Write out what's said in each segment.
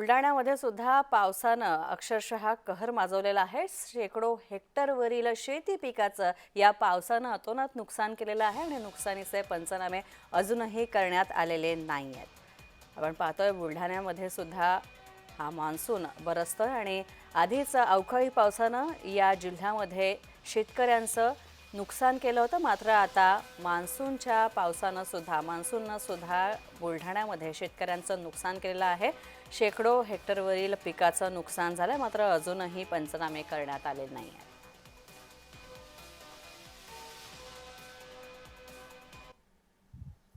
बुलढाण्यामध्ये सुद्धा पावसानं अक्षरशः कहर माजवलेला आहे। शेकडो हेक्टरवरील शेती पिकाचं या पावसानं अतोनात नुकसान केलेलं आहे आणि नुकसानीचे पंचनामे अजूनही करण्यात आलेले नाहीयेत। आपण पाहतोय बुलढाण्यामध्ये सुद्धा हा मान्सून बरसतोय आणि आधीच अवकाळी पावसानं या जिल्ह्यामध्ये शेतकऱ्यांचं नुकसान केलं होतं। मात्र आता मान्सूनच्या पावसानं सुद्धा बुलढाण्यामध्ये शेतकऱ्यांचं नुकसान केलेलं आहे। शेकडो हेक्टरवरील पिकाचं नुकसान झालं, मात्र अजूनही पंचनामे करण्यात आले नाहीये।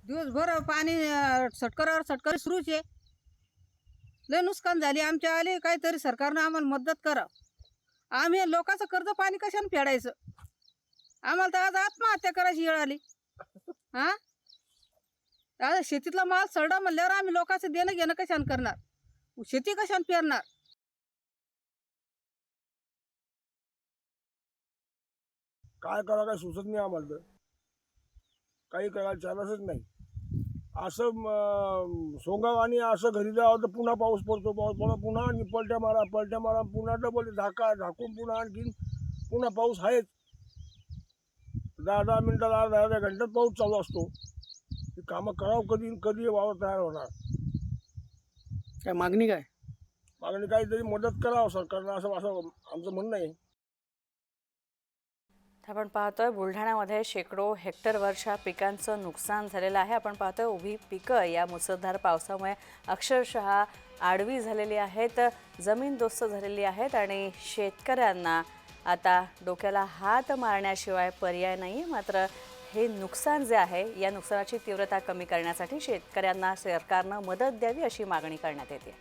दिवसभर पाणी सटकर सुरूच आहे। लय नुकसान झाली आमच्या आले, काहीतरी सरकारनं आम्हाला मदत करा। आम्ही लोकांचं कर्ज पाणी कशाने फेडायचं? आम्हाला तर आज आत्महत्या करायची वेळ आली। हा, आता शेतीतला माल सडा म्हणल्यावर आम्ही लोकांचं देणं घेणं कशाने करणार? शेती कशाने पेरणार? काय करा काय सुचत नाही आम्हाला तर, काही करायला चालतच नाही। असं सोंगाव आणि असं घरी जावं तर पुन्हा पाऊस पडतो, पुन्हा आणि पलट्या मारा पुन्हा डबल झाकून पुन्हा आणखीन पुन्हा पाऊस आहेच। 10 मिनिटात अर्ध्या घंट्यात पाऊस चालू असतो। कामं करावं कधी कधी वावर तयार होणार? काय मागणी काय? मागणी काहीतरी मदत करावं सरकारनं, असं आमचं म्हणणं आहे। आपण पाहतोय बुलढाण्यामध्ये शेकडो हेक्टरवरच्या पिकांचं नुकसान झालेलं आहे। आपण पाहतोय उभी पिकं या मुसळधार पावसामुळे अक्षरशः आडवी झालेली आहेत, जमीनदोस्त झालेली आहेत आणि शेतकऱ्यांना आता डोक्याला हात मारण्याशिवाय पर्याय नाही। मात्र हे नुकसान जे आहे, या नुकसानाची तीव्रता कमी करण्यासाठी शेतकऱ्यांना सरकारनं मदत द्यावी अशी मागणी करण्यात येते।